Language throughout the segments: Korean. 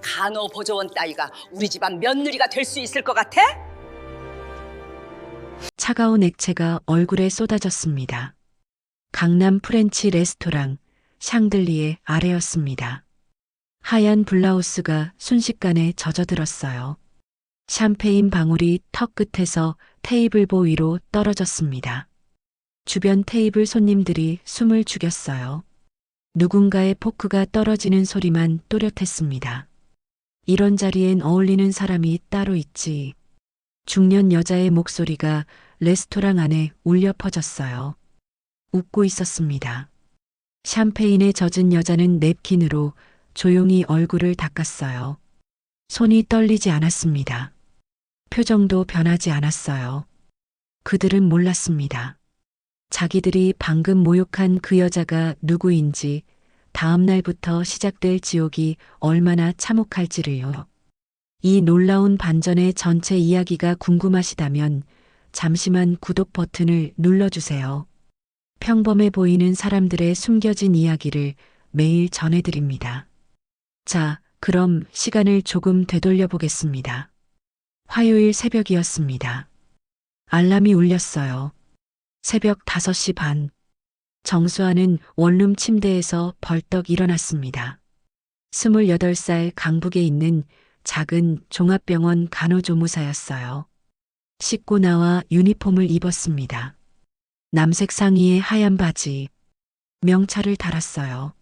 간호보조원 따위가 우리 집안 며느리가 될 수 있을 것 같아? 차가운 액체가 얼굴에 쏟아졌습니다. 강남 프렌치 레스토랑 샹들리에 아래였습니다. 하얀 블라우스가 순식간에 젖어들었어요. 샴페인 방울이 턱 끝에서 테이블보 위로 떨어졌습니다. 주변 테이블 손님들이 숨을 죽였어요. 누군가의 포크가 떨어지는 소리만 또렷했습니다. 이런 자리엔 어울리는 사람이 따로 있지. 중년 여자의 목소리가 레스토랑 안에 울려 퍼졌어요. 웃고 있었습니다. 샴페인에 젖은 여자는 냅킨으로 조용히 얼굴을 닦았어요. 손이 떨리지 않았습니다. 표정도 변하지 않았어요. 그들은 몰랐습니다. 자기들이 방금 모욕한 그 여자가 누구인지, 다음 날부터 시작될 지옥이 얼마나 참혹할지를요. 이 놀라운 반전의 전체 이야기가 궁금하시다면 잠시만 구독 버튼을 눌러주세요. 평범해 보이는 사람들의 숨겨진 이야기를 매일 전해드립니다. 자, 그럼 시간을 조금 되돌려 보겠습니다. 화요일 새벽이었습니다. 알람이 울렸어요. 새벽 5시 반. 정수아는 원룸 침대에서 벌떡 일어났습니다. 28살 강북에 있는 작은 종합병원 간호조무사였어요. 씻고 나와 유니폼을 입었습니다. 남색 상의에 하얀 바지, 명찰을 달았어요.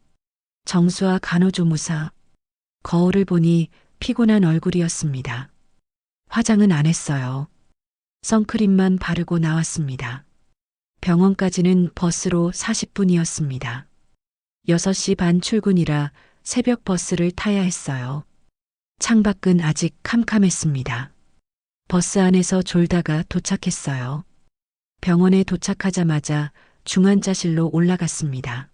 정수아 간호조무사. 거울을 보니 피곤한 얼굴이었습니다. 화장은 안 했어요. 선크림만 바르고 나왔습니다. 병원까지는 버스로 40분이었습니다. 6시 반 출근이라 새벽 버스를 타야 했어요. 창밖은 아직 캄캄했습니다. 버스 안에서 졸다가 도착했어요. 병원에 도착하자마자 중환자실로 올라갔습니다.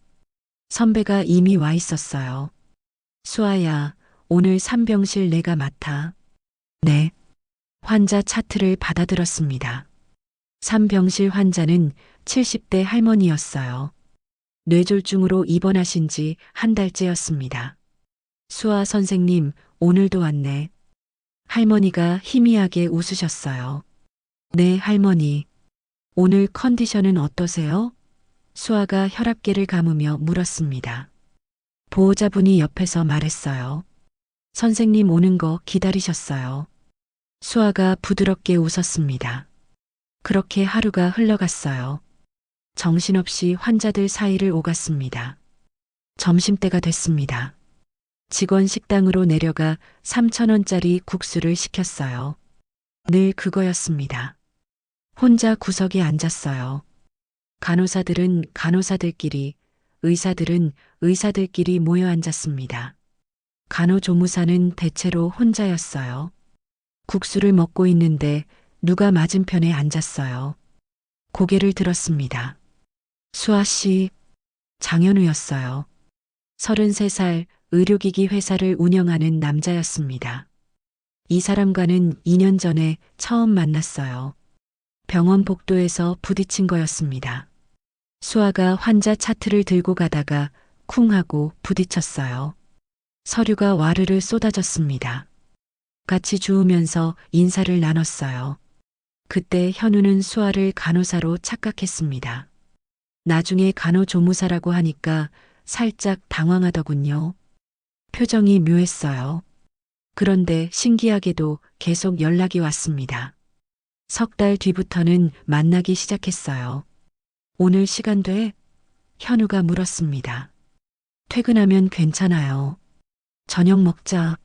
선배가 이미 와 있었어요. 수아야, 오늘 산병실 내가 맡아. 네. 환자 차트를 받아들었습니다. 산병실 환자는 70대 할머니였어요. 뇌졸중으로 입원하신 지 한 달째였습니다. 수아 선생님, 오늘도 왔네. 할머니가 희미하게 웃으셨어요. 네, 할머니. 오늘 컨디션은 어떠세요? 수아가 혈압계를 감으며 물었습니다. 보호자분이 옆에서 말했어요. 선생님 오는 거 기다리셨어요. 수아가 부드럽게 웃었습니다. 그렇게 하루가 흘러갔어요. 정신없이 환자들 사이를 오갔습니다. 점심때가 됐습니다. 직원 식당으로 내려가 3,000원짜리 국수를 시켰어요. 늘 그거였습니다. 혼자 구석에 앉았어요. 간호사들은 간호사들끼리, 의사들은 의사들끼리 모여 앉았습니다. 간호조무사는 대체로 혼자였어요. 국수를 먹고 있는데 누가 맞은편에 앉았어요. 고개를 들었습니다. 수아 씨, 장현우였어요. 33살 의료기기 회사를 운영하는 남자였습니다. 이 사람과는 2년 전에 처음 만났어요. 병원 복도에서 부딪힌 거였습니다. 수아가 환자 차트를 들고 가다가 쿵 하고 부딪혔어요. 서류가 와르르 쏟아졌습니다. 같이 주우면서 인사를 나눴어요. 그때 현우는 수아를 간호사로 착각했습니다. 나중에 간호조무사라고 하니까 살짝 당황하더군요. 표정이 묘했어요. 그런데 신기하게도 계속 연락이 왔습니다. 석 달 뒤부터는 만나기 시작했어요. 오늘 시간 돼? 현우가 물었습니다. 퇴근하면 괜찮아요. 저녁 먹자.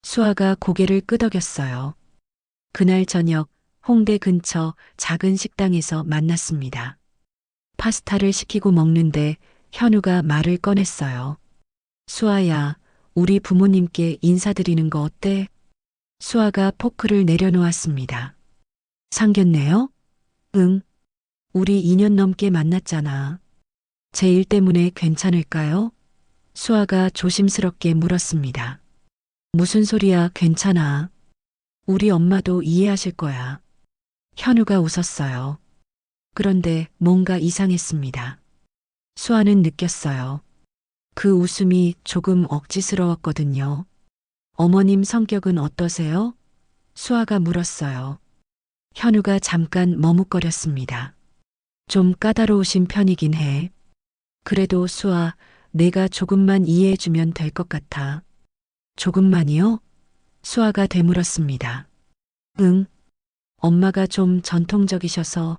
수아가 고개를 끄덕였어요. 그날 저녁 홍대 근처 작은 식당에서 만났습니다. 파스타를 시키고 먹는데 현우가 말을 꺼냈어요. 수아야, 우리 부모님께 인사드리는 거 어때? 수아가 포크를 내려놓았습니다. 상견례요? 응. 우리 2년 넘게 만났잖아. 제 일 때문에 괜찮을까요? 수아가 조심스럽게 물었습니다. 무슨 소리야, 괜찮아. 우리 엄마도 이해하실 거야. 현우가 웃었어요. 그런데 뭔가 이상했습니다. 수아는 느꼈어요. 그 웃음이 조금 억지스러웠거든요. 어머님 성격은 어떠세요? 수아가 물었어요. 현우가 잠깐 머뭇거렸습니다. 좀 까다로우신 편이긴 해. 그래도 수아, 내가 조금만 이해해주면 될 것 같아. 조금만이요? 수아가 되물었습니다. 응. 엄마가 좀 전통적이셔서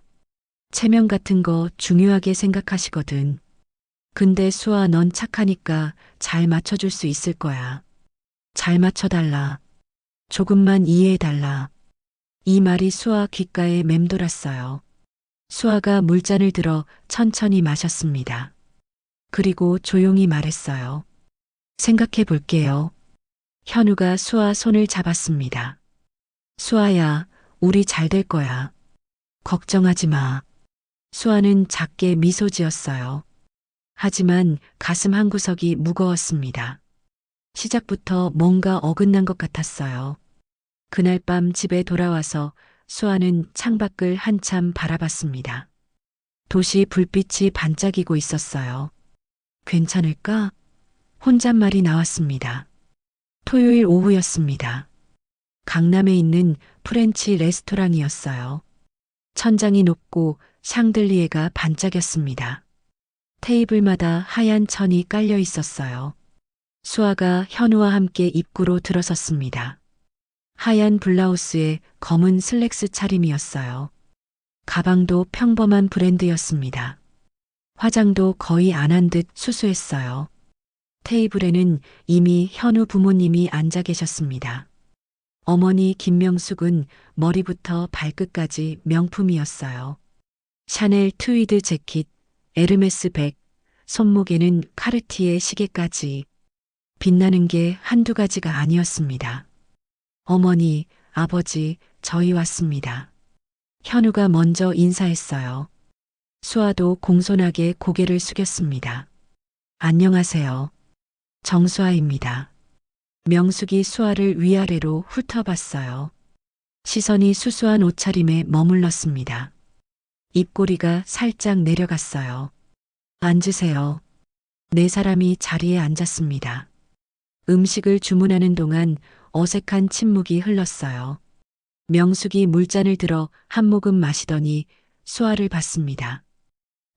체면 같은 거 중요하게 생각하시거든. 근데 수아, 넌 착하니까 잘 맞춰줄 수 있을 거야. 잘 맞춰달라. 조금만 이해해달라. 이 말이 수아 귓가에 맴돌았어요. 수아가 물잔을 들어 천천히 마셨습니다. 그리고 조용히 말했어요. 생각해 볼게요. 현우가 수아 손을 잡았습니다. 수아야, 우리 잘 될 거야. 걱정하지 마. 수아는 작게 미소 지었어요. 하지만 가슴 한구석이 무거웠습니다. 시작부터 뭔가 어긋난 것 같았어요. 그날 밤 집에 돌아와서 수아는 창밖을 한참 바라봤습니다. 도시 불빛이 반짝이고 있었어요. 괜찮을까? 혼잣말이 나왔습니다. 토요일 오후였습니다. 강남에 있는 프렌치 레스토랑이었어요. 천장이 높고 샹들리에가 반짝였습니다. 테이블마다 하얀 천이 깔려 있었어요. 수아가 현우와 함께 입구로 들어섰습니다. 하얀 블라우스에 검은 슬랙스 차림이었어요. 가방도 평범한 브랜드였습니다. 화장도 거의 안 한 듯 수수했어요. 테이블에는 이미 현우 부모님이 앉아 계셨습니다. 어머니 김명숙은 머리부터 발끝까지 명품이었어요. 샤넬 트위드 재킷, 에르메스 백, 손목에는 카르티에 시계까지. 빛나는 게 한두 가지가 아니었습니다. 어머니, 아버지, 저희 왔습니다. 현우가 먼저 인사했어요. 수아도 공손하게 고개를 숙였습니다. 안녕하세요. 정수아입니다. 명숙이 수아를 위아래로 훑어봤어요. 시선이 수수한 옷차림에 머물렀습니다. 입꼬리가 살짝 내려갔어요. 앉으세요. 네 사람이 자리에 앉았습니다. 음식을 주문하는 동안 어색한 침묵이 흘렀어요. 명숙이 물잔을 들어 한 모금 마시더니 수아를 봤습니다.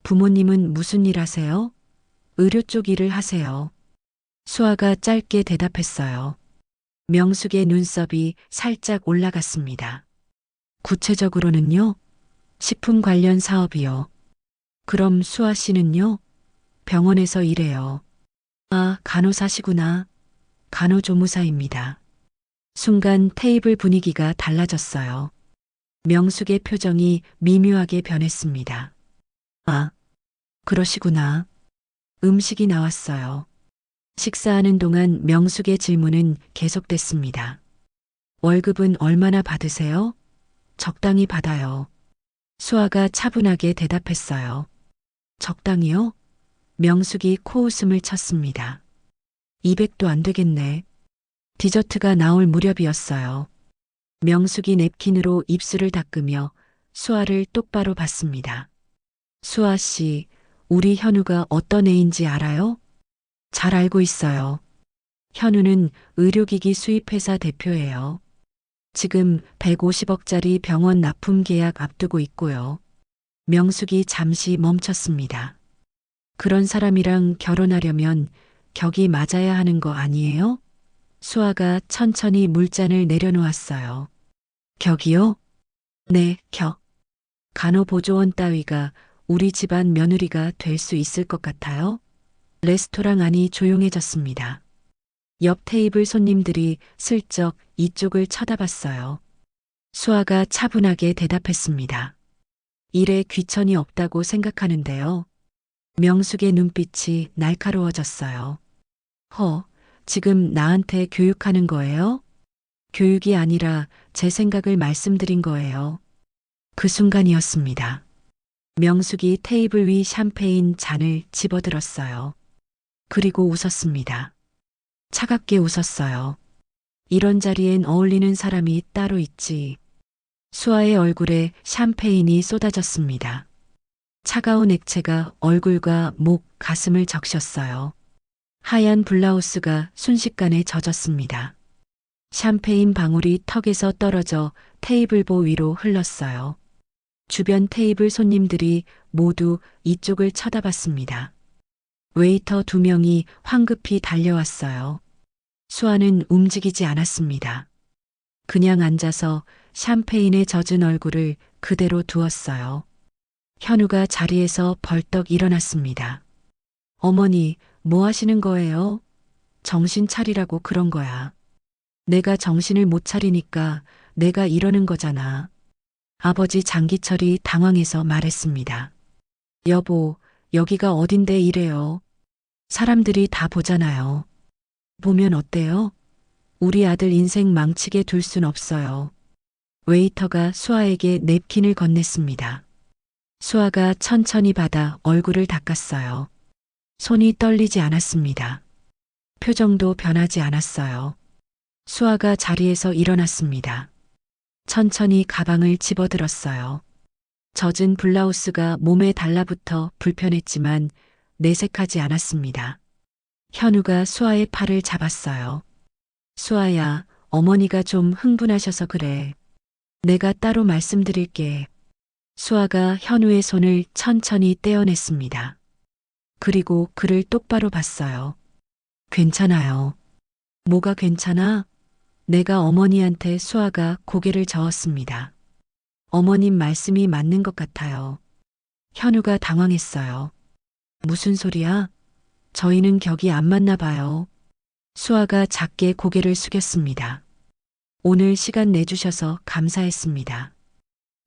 부모님은 무슨 일 하세요? 의료 쪽 일을 하세요. 수아가 짧게 대답했어요. 명숙의 눈썹이 살짝 올라갔습니다. 구체적으로는요? 식품 관련 사업이요. 그럼 수아 씨는요? 병원에서 일해요. 아, 간호사시구나. 간호조무사입니다. 순간 테이블 분위기가 달라졌어요. 명숙의 표정이 미묘하게 변했습니다. 아, 그러시구나. 음식이 나왔어요. 식사하는 동안 명숙의 질문은 계속됐습니다. 월급은 얼마나 받으세요? 적당히 받아요. 수아가 차분하게 대답했어요. 적당히요? 명숙이 코웃음을 쳤습니다. 200도 안 되겠네. 디저트가 나올 무렵이었어요. 명숙이 냅킨으로 입술을 닦으며 수아를 똑바로 봤습니다. 수아 씨, 우리 현우가 어떤 애인지 알아요? 잘 알고 있어요. 현우는 의료기기 수입회사 대표예요. 지금 150억짜리 병원 납품 계약 앞두고 있고요. 명숙이 잠시 멈췄습니다. 그런 사람이랑 결혼하려면 격이 맞아야 하는 거 아니에요? 수아가 천천히 물잔을 내려놓았어요. 격이요? 네, 격. 간호보조원 따위가 우리 집안 며느리가 될 수 있을 것 같아요? 레스토랑 안이 조용해졌습니다. 옆 테이블 손님들이 슬쩍 이쪽을 쳐다봤어요. 수아가 차분하게 대답했습니다. 일에 귀천이 없다고 생각하는데요. 명숙의 눈빛이 날카로워졌어요. 지금 나한테 교육하는 거예요? 교육이 아니라 제 생각을 말씀드린 거예요. 그 순간이었습니다. 명숙이 테이블 위 샴페인 잔을 집어들었어요. 그리고 웃었습니다. 차갑게 웃었어요. 이런 자리엔 어울리는 사람이 따로 있지. 수아의 얼굴에 샴페인이 쏟아졌습니다. 차가운 액체가 얼굴과 목, 가슴을 적셨어요. 하얀 블라우스가 순식간에 젖었습니다. 샴페인 방울이 턱에서 떨어져 테이블보 위로 흘렀어요. 주변 테이블 손님들이 모두 이쪽을 쳐다봤습니다. 웨이터 2명이 황급히 달려왔어요. 수아는 움직이지 않았습니다. 그냥 앉아서 샴페인에 젖은 얼굴을 그대로 두었어요. 현우가 자리에서 벌떡 일어났습니다. 어머니, 뭐 하시는 거예요? 정신 차리라고 그런 거야. 내가 정신을 못 차리니까 내가 이러는 거잖아. 아버지 장기철이 당황해서 말했습니다. 여보, 여기가 어딘데 이래요. 사람들이 다 보잖아요. 보면 어때요? 우리 아들 인생 망치게 둘 순 없어요. 웨이터가 수아에게 냅킨을 건넸습니다. 수아가 천천히 받아 얼굴을 닦았어요. 손이 떨리지 않았습니다. 표정도 변하지 않았어요. 수아가 자리에서 일어났습니다. 천천히 가방을 집어들었어요. 젖은 블라우스가 몸에 달라붙어 불편했지만 내색하지 않았습니다. 현우가 수아의 팔을 잡았어요. 수아야, 어머니가 좀 흥분하셔서 그래. 내가 따로 말씀드릴게. 수아가 현우의 손을 천천히 떼어냈습니다. 그리고 그를 똑바로 봤어요. 괜찮아요. 뭐가 괜찮아? 내가 어머니한테 수아가 고개를 저었습니다. 어머님 말씀이 맞는 것 같아요. 현우가 당황했어요. 무슨 소리야? 저희는 격이 안 맞나 봐요. 수아가 작게 고개를 숙였습니다. 오늘 시간 내주셔서 감사했습니다.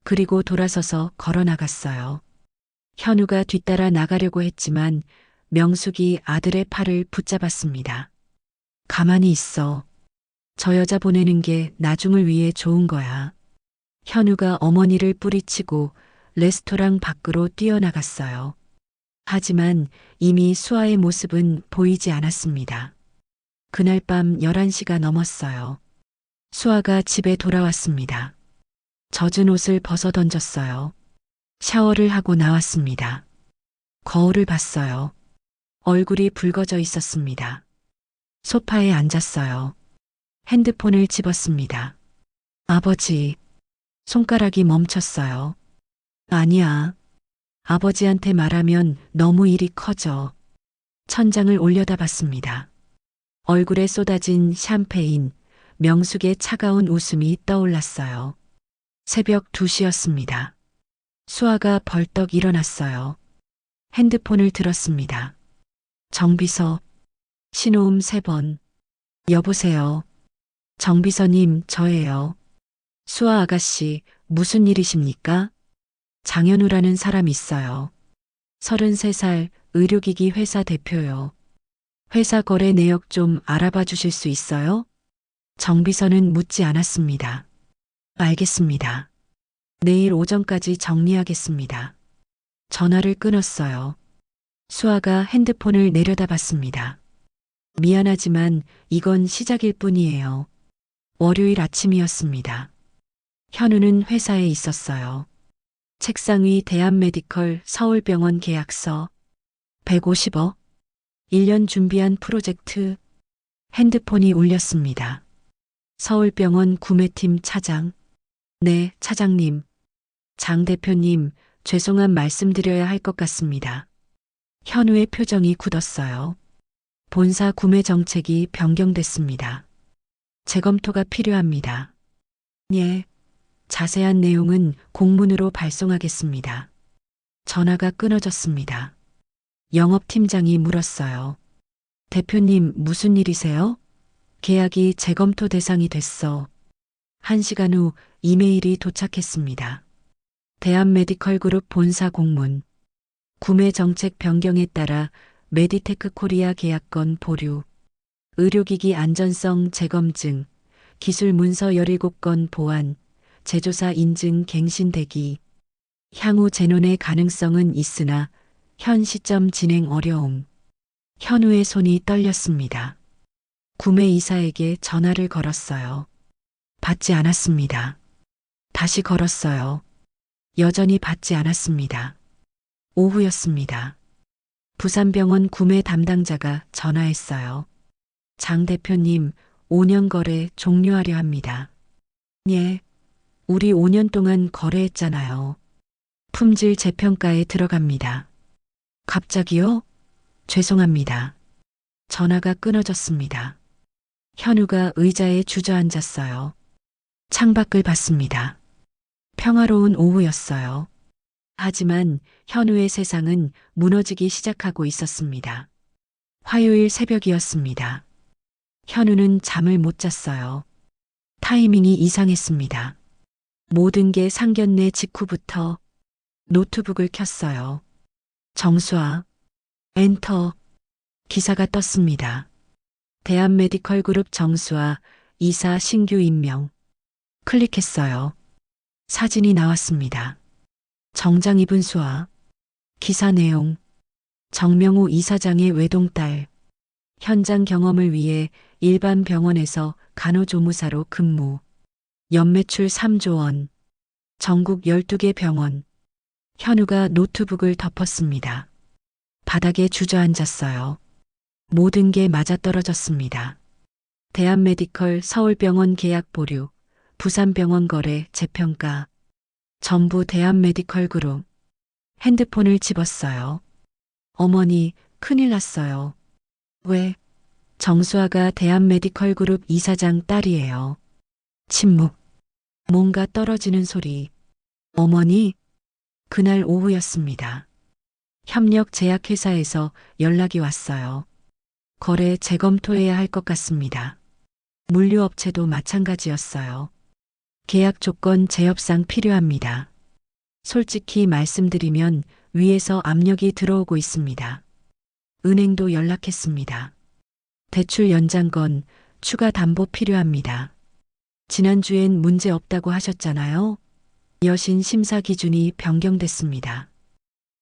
그리고 돌아서서 걸어 나갔어요. 현우가 뒤따라 나가려고 했지만 명숙이 아들의 팔을 붙잡았습니다. 가만히 있어. 저 여자 보내는 게 나중을 위해 좋은 거야. 현우가 어머니를 뿌리치고 레스토랑 밖으로 뛰어나갔어요. 하지만 이미 수아의 모습은 보이지 않았습니다. 그날 밤 11시가 넘었어요. 수아가 집에 돌아왔습니다. 젖은 옷을 벗어 던졌어요. 샤워를 하고 나왔습니다. 거울을 봤어요. 얼굴이 붉어져 있었습니다. 소파에 앉았어요. 핸드폰을 집었습니다. 아버지, 손가락이 멈췄어요. 아니야. 아버지한테 말하면 너무 일이 커져. 천장을 올려다봤습니다. 얼굴에 쏟아진 샴페인, 명숙의 차가운 웃음이 떠올랐어요. 새벽 2시였습니다. 수아가 벌떡 일어났어요. 핸드폰을 들었습니다. 정비서, 신호음 3번. 여보세요. 정비서님, 저예요. 수아 아가씨, 무슨 일이십니까? 장현우라는 사람 있어요. 33살 의료기기 회사 대표요. 회사 거래 내역 좀 알아봐 주실 수 있어요? 정비서는 묻지 않았습니다. 알겠습니다. 내일 오전까지 정리하겠습니다. 전화를 끊었어요. 수아가 핸드폰을 내려다봤습니다. 미안하지만 이건 시작일 뿐이에요. 월요일 아침이었습니다. 현우는 회사에 있었어요. 책상 위 대한메디컬 서울병원 계약서 150억 1년 준비한 프로젝트 핸드폰이 울렸습니다. 서울병원 구매팀 차장. 네, 차장님. 장 대표님, 죄송한 말씀드려야 할 것 같습니다. 현우의 표정이 굳었어요. 본사 구매 정책이 변경됐습니다. 재검토가 필요합니다. 예. 자세한 내용은 공문으로 발송하겠습니다. 전화가 끊어졌습니다. 영업팀장이 물었어요. 대표님, 무슨 일이세요? 계약이 재검토 대상이 됐어. 1시간 후 이메일이 도착했습니다. 대한메디컬 그룹 본사 공문. 구매 정책 변경에 따라 메디테크 코리아 계약건 보류. 의료기기 안전성 재검증. 기술 문서 17건 보완. 제조사 인증 갱신 대기. 향후 재논의 가능성은 있으나 현 시점 진행 어려움. 현우의 손이 떨렸습니다. 구매이사에게 전화를 걸었어요. 받지 않았습니다. 다시 걸었어요. 여전히 받지 않았습니다. 오후였습니다. 부산병원 구매 담당자가 전화했어요. 장 대표님, 5년 거래 종료하려 합니다. 예, 우리 5년 동안 거래했잖아요. 품질 재평가에 들어갑니다. 갑자기요? 죄송합니다. 전화가 끊어졌습니다. 현우가 의자에 주저앉았어요. 창밖을 봤습니다. 평화로운 오후였어요. 하지만 현우의 세상은 무너지기 시작하고 있었습니다. 화요일 새벽이었습니다. 현우는 잠을 못 잤어요. 타이밍이 이상했습니다. 모든 게 상견례 직후부터 노트북을 켰어요. 정수아, 엔터, 기사가 떴습니다. 대한메디컬그룹 정수아 이사 신규 임명. 클릭했어요. 사진이 나왔습니다. 정장 입은 수아. 기사 내용. 정명호 이사장의 외동딸. 현장 경험을 위해 일반 병원에서 간호조무사로 근무. 연매출 3조 원. 전국 12개 병원. 현우가 노트북을 덮었습니다. 바닥에 주저앉았어요. 모든 게 맞아떨어졌습니다. 대한메디컬 서울병원 계약 보류, 부산병원 거래 재평가, 전부 대한메디컬 그룹. 핸드폰을 집었어요. 어머니, 큰일 났어요. 왜? 정수아가 대한메디컬 그룹 이사장 딸이에요. 침묵. 뭔가 떨어지는 소리. 어머니? 그날 오후였습니다. 협력 제약회사에서 연락이 왔어요. 거래 재검토해야 할 것 같습니다. 물류업체도 마찬가지였어요. 계약 조건 재협상 필요합니다. 솔직히 말씀드리면 위에서 압력이 들어오고 있습니다. 은행도 연락했습니다. 대출 연장건, 추가 담보 필요합니다. 지난주엔 문제 없다고 하셨잖아요. 여신 심사 기준이 변경됐습니다.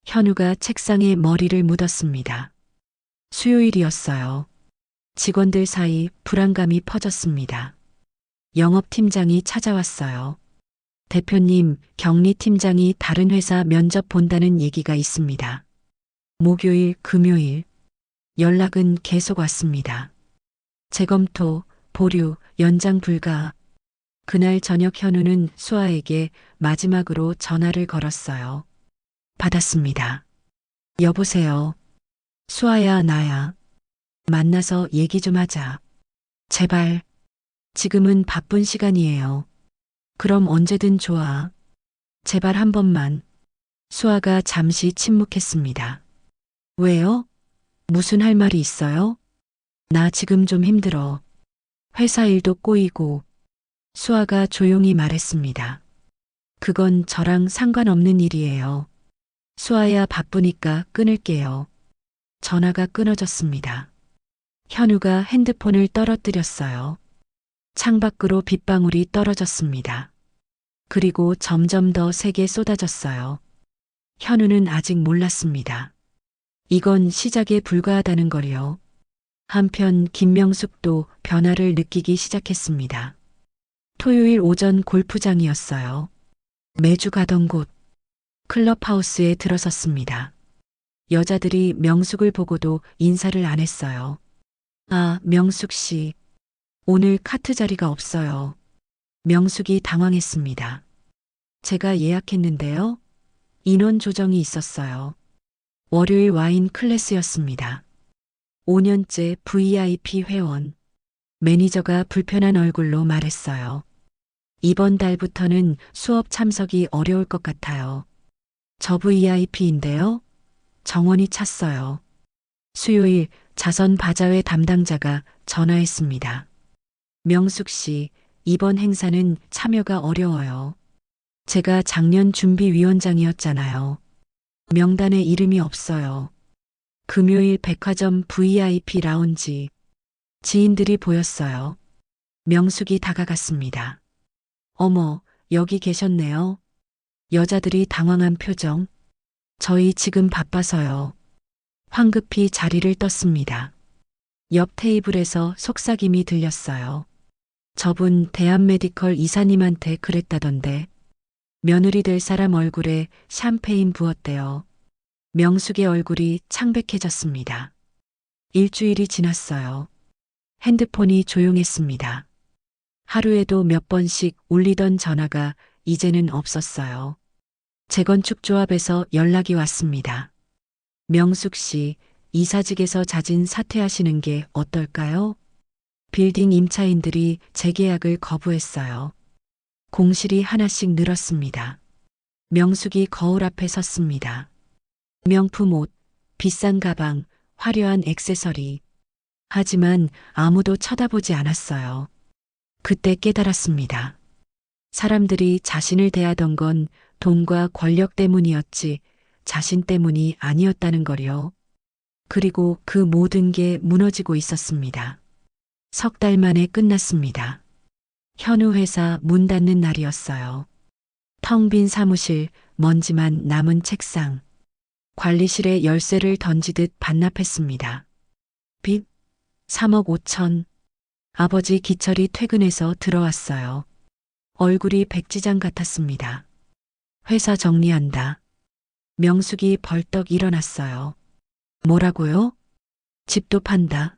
현우가 책상에 머리를 묻었습니다. 수요일이었어요. 직원들 사이 불안감이 퍼졌습니다. 영업팀장이 찾아왔어요. 대표님, 격리팀장이 다른 회사 면접 본다는 얘기가 있습니다. 목요일, 금요일. 연락은 계속 왔습니다. 재검토, 보류, 연장 불가. 그날 저녁 현우는 수아에게 마지막으로 전화를 걸었어요. 받았습니다. 여보세요. 수아야, 나야. 만나서 얘기 좀 하자. 제발. 지금은 바쁜 시간이에요. 그럼 언제든 좋아. 제발 한 번만. 수아가 잠시 침묵했습니다. 왜요? 무슨 할 말이 있어요? 나 지금 좀 힘들어. 회사 일도 꼬이고. 수아가 조용히 말했습니다. 그건 저랑 상관없는 일이에요. 수아야, 바쁘니까 끊을게요. 전화가 끊어졌습니다. 현우가 핸드폰을 떨어뜨렸어요. 창밖으로 빗방울이 떨어졌습니다. 그리고 점점 더 세게 쏟아졌어요. 현우는 아직 몰랐습니다. 이건 시작에 불과하다는 걸요. 한편 김명숙도 변화를 느끼기 시작했습니다. 토요일 오전 골프장이었어요. 매주 가던 곳. 클럽하우스에 들어섰습니다. 여자들이 명숙을 보고도 인사를 안 했어요. 아, 명숙 씨. 오늘 카트 자리가 없어요. 명숙이 당황했습니다. 제가 예약했는데요. 인원 조정이 있었어요. 월요일 와인 클래스였습니다. 5년째 VIP 회원. 매니저가 불편한 얼굴로 말했어요. 이번 달부터는 수업 참석이 어려울 것 같아요. 저 VIP인데요. 정원이 찼어요. 수요일 자선 바자회 담당자가 전화했습니다. 명숙 씨, 이번 행사는 참여가 어려워요. 제가 작년 준비위원장이었잖아요. 명단에 이름이 없어요. 금요일 백화점 VIP 라운지. 지인들이 보였어요. 명숙이 다가갔습니다. 어머, 여기 계셨네요. 여자들이 당황한 표정. 저희 지금 바빠서요. 황급히 자리를 떴습니다. 옆 테이블에서 속삭임이 들렸어요. 저분 대한메디컬 이사님한테 그랬다던데. 며느리 될 사람 얼굴에 샴페인 부었대요. 명숙의 얼굴이 창백해졌습니다. 일주일이 지났어요. 핸드폰이 조용했습니다. 하루에도 몇 번씩 울리던 전화가 이제는 없었어요. 재건축 조합에서 연락이 왔습니다. 명숙 씨, 이사직에서 자진 사퇴하시는 게 어떨까요? 빌딩 임차인들이 재계약을 거부했어요. 공실이 하나씩 늘었습니다. 명숙이 거울 앞에 섰습니다. 명품 옷, 비싼 가방, 화려한 액세서리. 하지만 아무도 쳐다보지 않았어요. 그때 깨달았습니다. 사람들이 자신을 대하던 건 돈과 권력 때문이었지 자신 때문이 아니었다는 걸요. 그리고 그 모든 게 무너지고 있었습니다. 석 달 만에 끝났습니다. 현우 회사 문 닫는 날이었어요. 텅 빈 사무실, 먼지만 남은 책상. 관리실에 열쇠를 던지듯 반납했습니다. 빚 3억 5천. 아버지 기철이 퇴근해서 들어왔어요. 얼굴이 백지장 같았습니다. 회사 정리한다. 명숙이 벌떡 일어났어요. 뭐라고요? 집도 판다.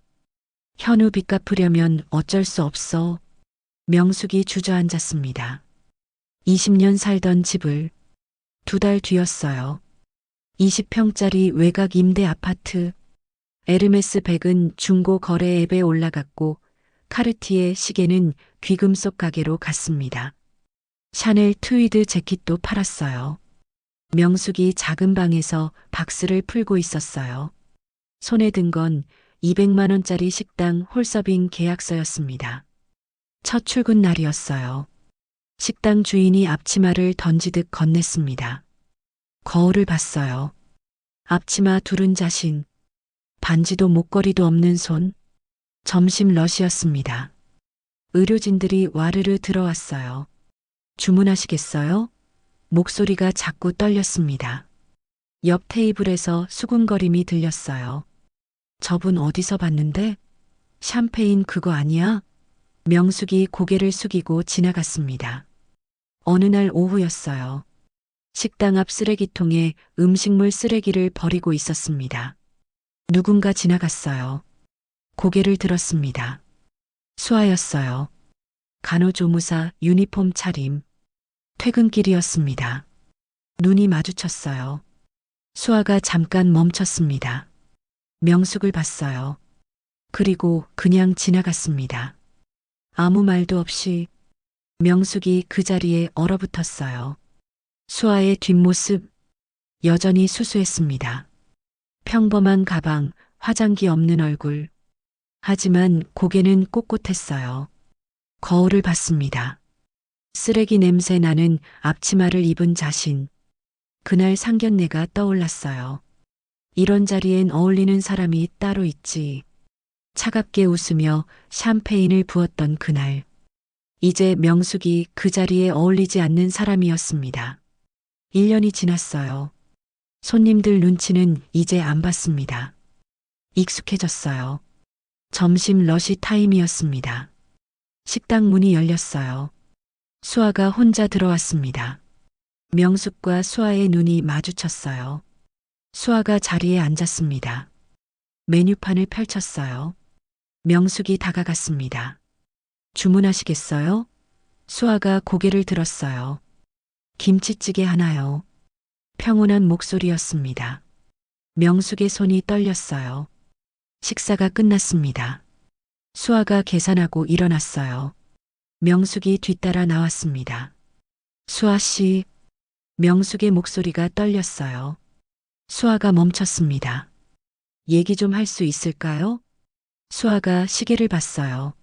현우 빚 갚으려면 어쩔 수 없어. 명숙이 주저앉았습니다. 20년 살던 집을 2달 뒤였어요. 20평짜리 외곽 임대 아파트. 에르메스 백은 중고 거래 앱에 올라갔고 카르티에 시계는 귀금속 가게로 갔습니다. 샤넬 트위드 재킷도 팔았어요. 명숙이 작은 방에서 박스를 풀고 있었어요. 손에 든 건 200만 원짜리 식당 홀서빙 계약서였습니다. 첫 출근 날이었어요. 식당 주인이 앞치마를 던지듯 건넸습니다. 거울을 봤어요. 앞치마 두른 자신, 반지도 목걸이도 없는 손. 점심 러시였습니다. 의료진들이 와르르 들어왔어요. 주문하시겠어요? 목소리가 자꾸 떨렸습니다. 옆 테이블에서 수군거림이 들렸어요. 저분 어디서 봤는데? 샴페인 그거 아니야? 명숙이 고개를 숙이고 지나갔습니다. 어느 날 오후였어요. 식당 앞 쓰레기통에 음식물 쓰레기를 버리고 있었습니다. 누군가 지나갔어요. 고개를 들었습니다. 수아였어요. 간호조무사 유니폼 차림. 퇴근길이었습니다. 눈이 마주쳤어요. 수아가 잠깐 멈췄습니다. 명숙을 봤어요. 그리고 그냥 지나갔습니다. 아무 말도 없이 명숙이 그 자리에 얼어붙었어요. 수아의 뒷모습 여전히 수수했습니다. 평범한 가방, 화장기 없는 얼굴. 하지만 고개는 꼿꼿했어요. 거울을 봤습니다. 쓰레기 냄새 나는 앞치마를 입은 자신. 그날 상견례가 떠올랐어요. 이런 자리엔 어울리는 사람이 따로 있지. 차갑게 웃으며 샴페인을 부었던 그날. 이제 명숙이 그 자리에 어울리지 않는 사람이었습니다. 1년이 지났어요. 손님들 눈치는 이제 안 봤습니다. 익숙해졌어요. 점심 러시 타임이었습니다. 식당 문이 열렸어요. 수아가 혼자 들어왔습니다. 명숙과 수아의 눈이 마주쳤어요. 수아가 자리에 앉았습니다. 메뉴판을 펼쳤어요. 명숙이 다가갔습니다. 주문하시겠어요? 수아가 고개를 들었어요. 김치찌개 하나요. 평온한 목소리였습니다. 명숙의 손이 떨렸어요. 식사가 끝났습니다. 수아가 계산하고 일어났어요. 명숙이 뒤따라 나왔습니다. 수아 씨, 명숙의 목소리가 떨렸어요. 수아가 멈췄습니다. 얘기 좀 할 수 있을까요? 수아가 시계를 봤어요.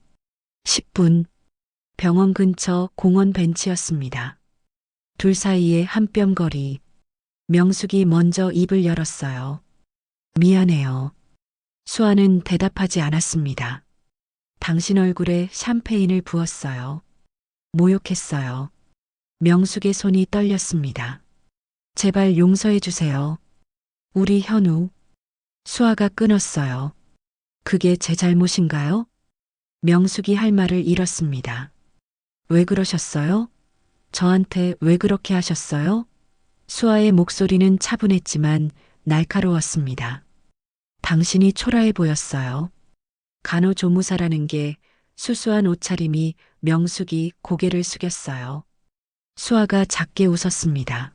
10분. 병원 근처 공원 벤치였습니다. 둘 사이에 한 뼘 거리. 명숙이 먼저 입을 열었어요. 미안해요. 수아는 대답하지 않았습니다. 당신 얼굴에 샴페인을 부었어요. 모욕했어요. 명숙의 손이 떨렸습니다. 제발 용서해 주세요. 우리 현우. 수아가 끊었어요. 그게 제 잘못인가요? 명숙이 할 말을 잃었습니다. 왜 그러셨어요? 저한테 왜 그렇게 하셨어요? 수아의 목소리는 차분했지만 날카로웠습니다. 당신이 초라해 보였어요. 간호조무사라는 게 수수한 옷차림이 명숙이 고개를 숙였어요. 수아가 작게 웃었습니다.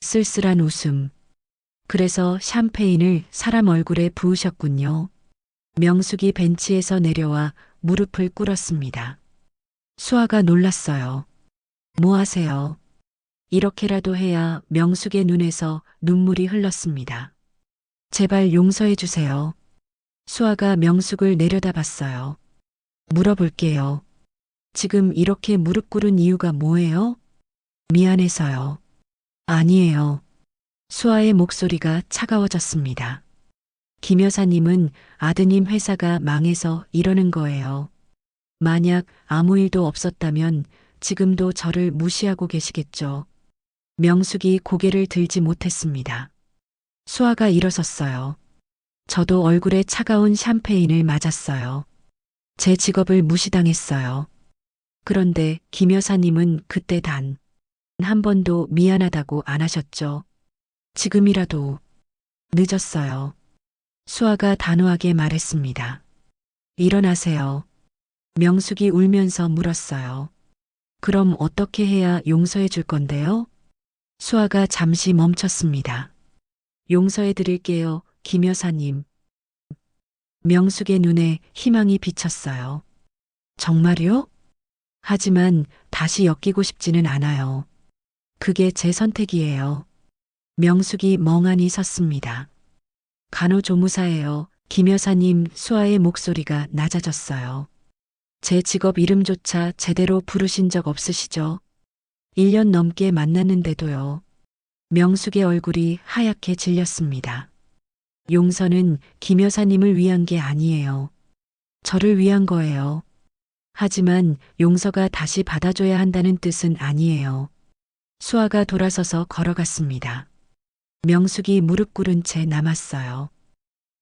쓸쓸한 웃음. 그래서 샴페인을 사람 얼굴에 부으셨군요. 명숙이 벤치에서 내려와 무릎을 꿇었습니다. 수아가 놀랐어요. 뭐 하세요? 이렇게라도 해야 명숙의 눈에서 눈물이 흘렀습니다. 제발 용서해 주세요. 수아가 명숙을 내려다봤어요. 물어볼게요. 지금 이렇게 무릎 꿇은 이유가 뭐예요? 미안해서요. 아니에요. 수아의 목소리가 차가워졌습니다. 김 여사님은 아드님 회사가 망해서 이러는 거예요. 만약 아무 일도 없었다면 지금도 저를 무시하고 계시겠죠. 명숙이 고개를 들지 못했습니다. 수아가 일어섰어요. 저도 얼굴에 차가운 샴페인을 맞았어요. 제 직업을 무시당했어요. 그런데 김 여사님은 그때 단 한 번도 미안하다고 안 하셨죠. 지금이라도 늦었어요. 수아가 단호하게 말했습니다. 일어나세요. 명숙이 울면서 물었어요. 그럼 어떻게 해야 용서해 줄 건데요? 수아가 잠시 멈췄습니다. 용서해 드릴게요, 김 여사님. 명숙의 눈에 희망이 비쳤어요. 정말요? 하지만 다시 엮이고 싶지는 않아요. 그게 제 선택이에요. 명숙이 멍하니 섰습니다. 간호조무사예요. 김 여사님. 수아의 목소리가 낮아졌어요. 제 직업 이름조차 제대로 부르신 적 없으시죠? 1년 넘게 만났는데도요. 명숙의 얼굴이 하얗게 질렸습니다. 용서는 김 여사님을 위한 게 아니에요. 저를 위한 거예요. 하지만 용서가 다시 받아줘야 한다는 뜻은 아니에요. 수아가 돌아서서 걸어갔습니다. 명숙이 무릎 꿇은 채 남았어요.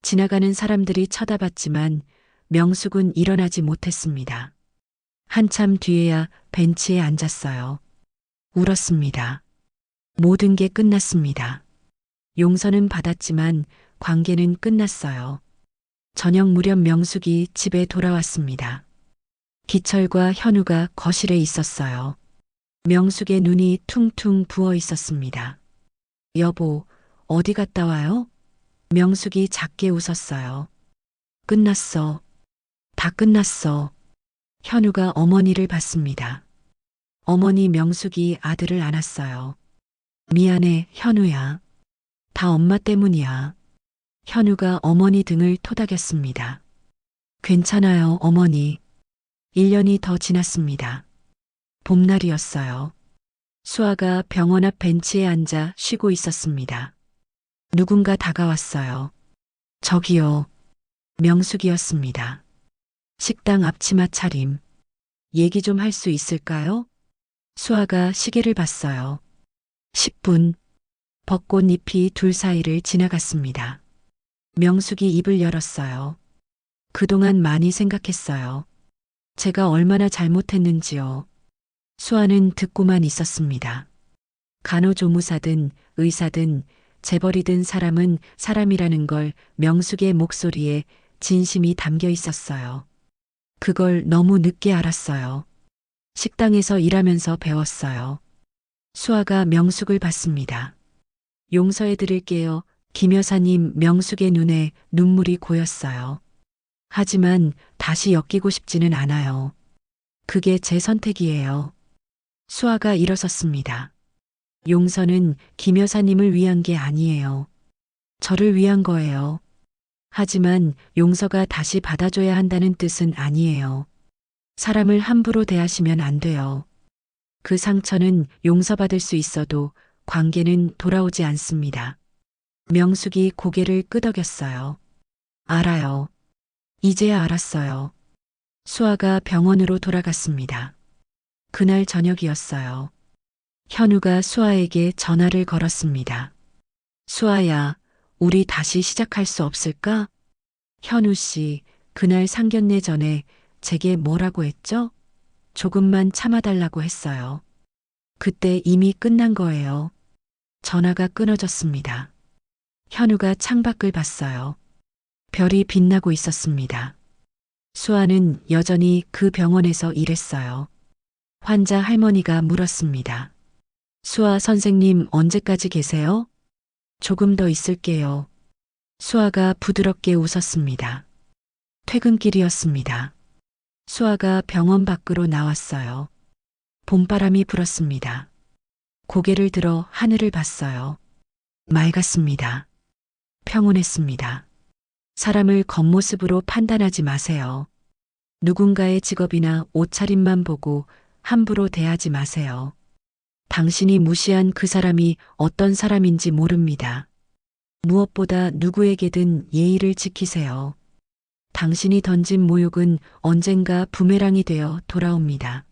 지나가는 사람들이 쳐다봤지만 명숙은 일어나지 못했습니다. 한참 뒤에야 벤치에 앉았어요. 울었습니다. 모든 게 끝났습니다. 용서는 받았지만 관계는 끝났어요. 저녁 무렵 명숙이 집에 돌아왔습니다. 기철과 현우가 거실에 있었어요. 명숙의 눈이 퉁퉁 부어 있었습니다. 여보, 어디 갔다 와요? 명숙이 작게 웃었어요. 끝났어. 다 끝났어. 현우가 어머니를 봤습니다. 어머니. 명숙이 아들을 안았어요. 미안해, 현우야. 다 엄마 때문이야. 현우가 어머니 등을 토닥였습니다. 괜찮아요, 어머니. 1년이 더 지났습니다. 봄날이었어요. 수아가 병원 앞 벤치에 앉아 쉬고 있었습니다. 누군가 다가왔어요. 저기요. 명숙이었습니다. 식당 앞치마 차림. 얘기 좀 할 수 있을까요? 수아가 시계를 봤어요. 10분. 벚꽃잎이 둘 사이를 지나갔습니다. 명숙이 입을 열었어요. 그동안 많이 생각했어요. 제가 얼마나 잘못했는지요. 수아는 듣고만 있었습니다. 간호조무사든 의사든 재벌이든 사람은 사람이라는 걸 명숙의 목소리에 진심이 담겨 있었어요. 그걸 너무 늦게 알았어요. 식당에서 일하면서 배웠어요. 수아가 명숙을 봤습니다. 용서해 드릴게요. 김 여사님. 명숙의 눈에 눈물이 고였어요. 하지만 다시 엮이고 싶지는 않아요. 그게 제 선택이에요. 수아가 일어섰습니다. 용서는 김 여사님을 위한 게 아니에요. 저를 위한 거예요. 하지만 용서가 다시 받아줘야 한다는 뜻은 아니에요. 사람을 함부로 대하시면 안 돼요. 그 상처는 용서받을 수 있어도 관계는 돌아오지 않습니다. 명숙이 고개를 끄덕였어요. 알아요. 이제야 알았어요. 수아가 병원으로 돌아갔습니다. 그날 저녁이었어요. 현우가 수아에게 전화를 걸었습니다. 수아야, 우리 다시 시작할 수 없을까? 현우 씨, 그날 상견례 전에 제게 뭐라고 했죠? 조금만 참아달라고 했어요. 그때 이미 끝난 거예요. 전화가 끊어졌습니다. 현우가 창밖을 봤어요. 별이 빛나고 있었습니다. 수아는 여전히 그 병원에서 일했어요. 환자 할머니가 물었습니다. 수아 선생님 언제까지 계세요? 조금 더 있을게요. 수아가 부드럽게 웃었습니다. 퇴근길이었습니다. 수아가 병원 밖으로 나왔어요. 봄바람이 불었습니다. 고개를 들어 하늘을 봤어요. 맑았습니다. 평온했습니다. 사람을 겉모습으로 판단하지 마세요. 누군가의 직업이나 옷차림만 보고 함부로 대하지 마세요. 당신이 무시한 그 사람이 어떤 사람인지 모릅니다. 무엇보다 누구에게든 예의를 지키세요. 당신이 던진 모욕은 언젠가 부메랑이 되어 돌아옵니다.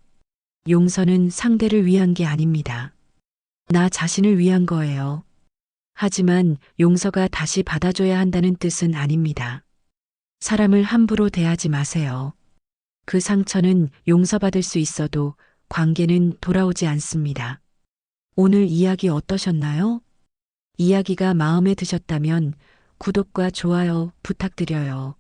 용서는 상대를 위한 게 아닙니다. 나 자신을 위한 거예요. 하지만 용서가 다시 받아줘야 한다는 뜻은 아닙니다. 사람을 함부로 대하지 마세요. 그 상처는 용서받을 수 있어도 관계는 돌아오지 않습니다. 오늘 이야기 어떠셨나요? 이야기가 마음에 드셨다면 구독과 좋아요 부탁드려요.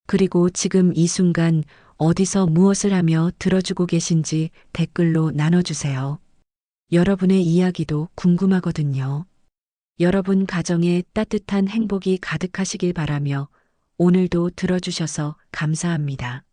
그리고 지금 이 순간 어디서 무엇을 하며 들어주고 계신지 댓글로 나눠주세요. 여러분의 이야기도 궁금하거든요. 여러분 가정에 따뜻한 행복이 가득하시길 바라며 오늘도 들어주셔서 감사합니다.